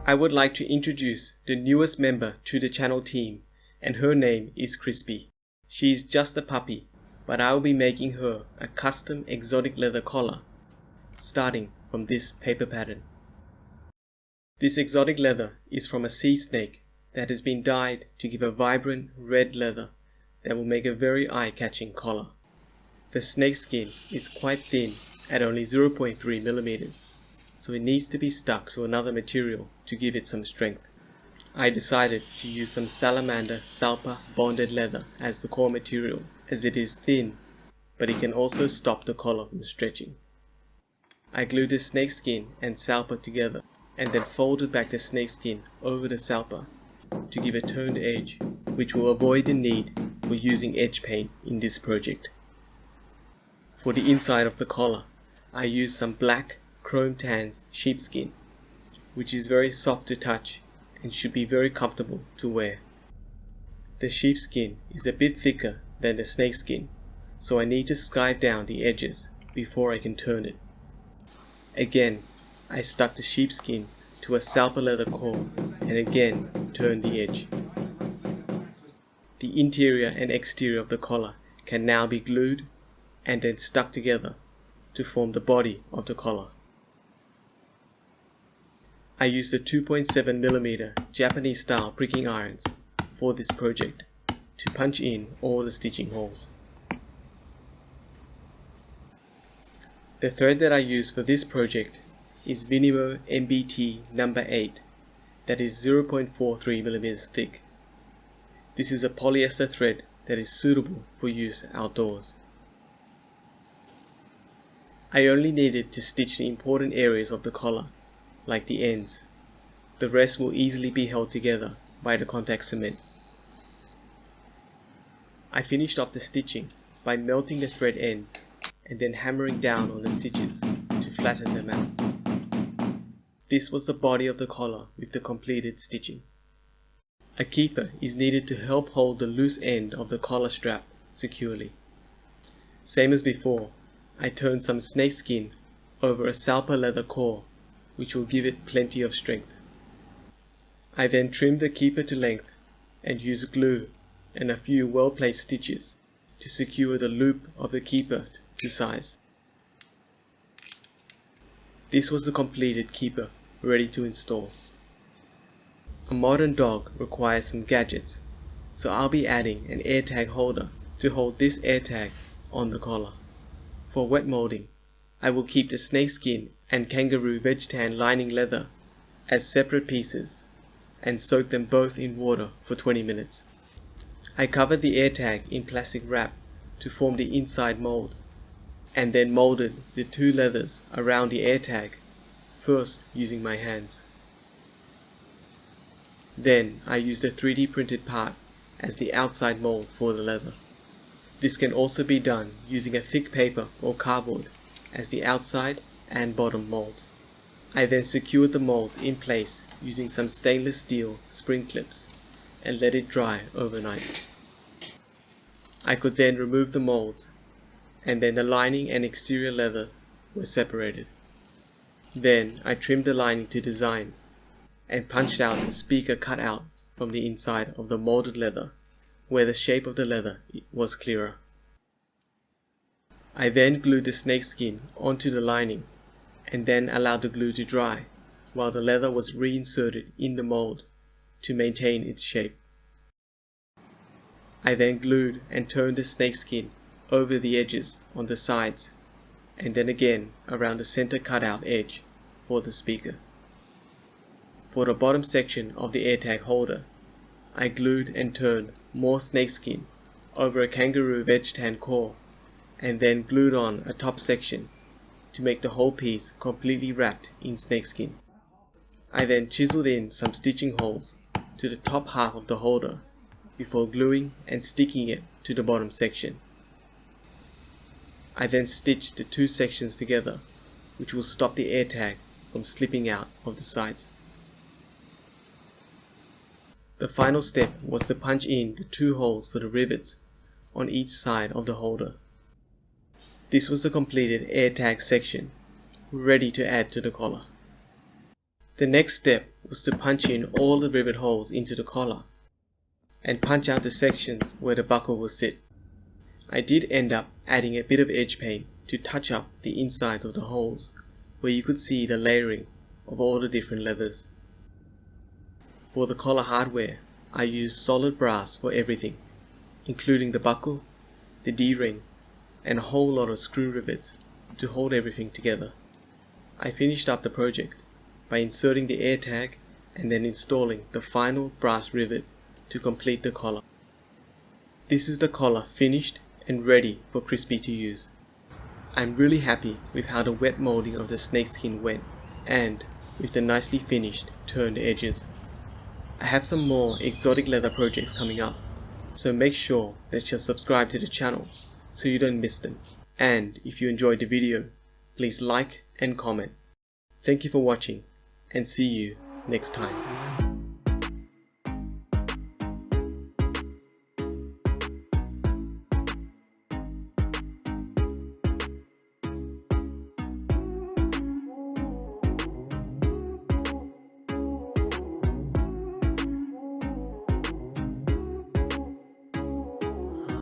I would like to introduce the newest member to the channel team, and her name is Crispy. She is just a puppy, but I will be making her a custom exotic leather collar, starting from this paper pattern. This exotic leather is from a sea snake that has been dyed to give a vibrant red leather that will make a very eye-catching collar. The snakeskin is quite thin at only 0.3 millimeters, so it needs to be stuck to another material to give it some strength. I decided to use some Salamander salpa bonded leather as the core material, as it is thin, but it can also stop the collar from stretching. I glued the snakeskin and salpa together, and then folded back the snakeskin over the salpa to give a toned edge, which will avoid the need for using edge paint in this project. For the inside of the collar, I used some black chrome tan sheepskin, which is very soft to touch and should be very comfortable to wear. The sheepskin is a bit thicker than the snakeskin, so I need to slide down the edges before I can turn it. Again, I stuck the sheepskin to a salpa leather core and again turned the edge. The interior and exterior of the collar can now be glued and then stuck together to form the body of the collar. I used the 2.7mm Japanese style pricking irons for this project to punch in all the stitching holes. The thread that I use for this project is Vinymo MBT number 8, that is 0.43mm thick. This is a polyester thread that is suitable for use outdoors. I only needed to stitch the important areas of the collar, like the ends. The rest will easily be held together by the contact cement. I finished off the stitching by melting the thread ends and then hammering down on the stitches to flatten them out. This was the body of the collar with the completed stitching. A keeper is needed to help hold the loose end of the collar strap securely. Same as before, I turned some snakeskin over a salpa leather core, which will give it plenty of strength. I then trimmed the keeper to length and used glue and a few well-placed stitches to secure the loop of the keeper to size. This was the completed keeper ready to install. A modern dog requires some gadgets, so I'll be adding an AirTag holder to hold this AirTag on the collar. For wet molding, I will keep the snakeskin and kangaroo veg tan lining leather as separate pieces and soak them both in water for 20 minutes. I covered the AirTag in plastic wrap to form the inside mold, and then molded the two leathers around the AirTag, first using my hands. Then I used a 3D printed part as the outside mold for the leather. This can also be done using a thick paper or cardboard as the outside and bottom molds. I then secured the molds in place using some stainless steel spring clips and let it dry overnight. I could then remove the molds, and then the lining and exterior leather were separated. Then I trimmed the lining to design and punched out the speaker cutout from the inside of the molded leather where the shape of the leather was clearer. I then glued the snakeskin onto the lining and then allowed the glue to dry while the leather was reinserted in the mold to maintain its shape. I then glued and turned the snakeskin over the edges on the sides and then again around the center cutout edge for the speaker. For the bottom section of the AirTag holder, I glued and turned more snakeskin over a kangaroo veg tan core and then glued on a top section to make the whole piece completely wrapped in snakeskin. I then chiseled in some stitching holes to the top half of the holder before gluing and sticking it to the bottom section. I then stitched the two sections together, which will stop the AirTag from slipping out of the sides. The final step was to punch in the two holes for the rivets on each side of the holder. This was the completed AirTag section, ready to add to the collar. The next step was to punch in all the rivet holes into the collar and punch out the sections where the buckle will sit. I did end up adding a bit of edge paint to touch up the insides of the holes where you could see the layering of all the different leathers. For the collar hardware, I used solid brass for everything, including the buckle, the D-ring, and a whole lot of screw rivets to hold everything together. I finished up the project by inserting the AirTag and then installing the final brass rivet to complete the collar. This is the collar finished and ready for Crispy to use. I'm really happy with how the wet molding of the snakeskin went and with the nicely finished turned edges. I have some more exotic leather projects coming up, so make sure that you're subscribed to the channel so you don't miss them. And if you enjoyed the video, please like and comment. Thank you for watching and see you next time.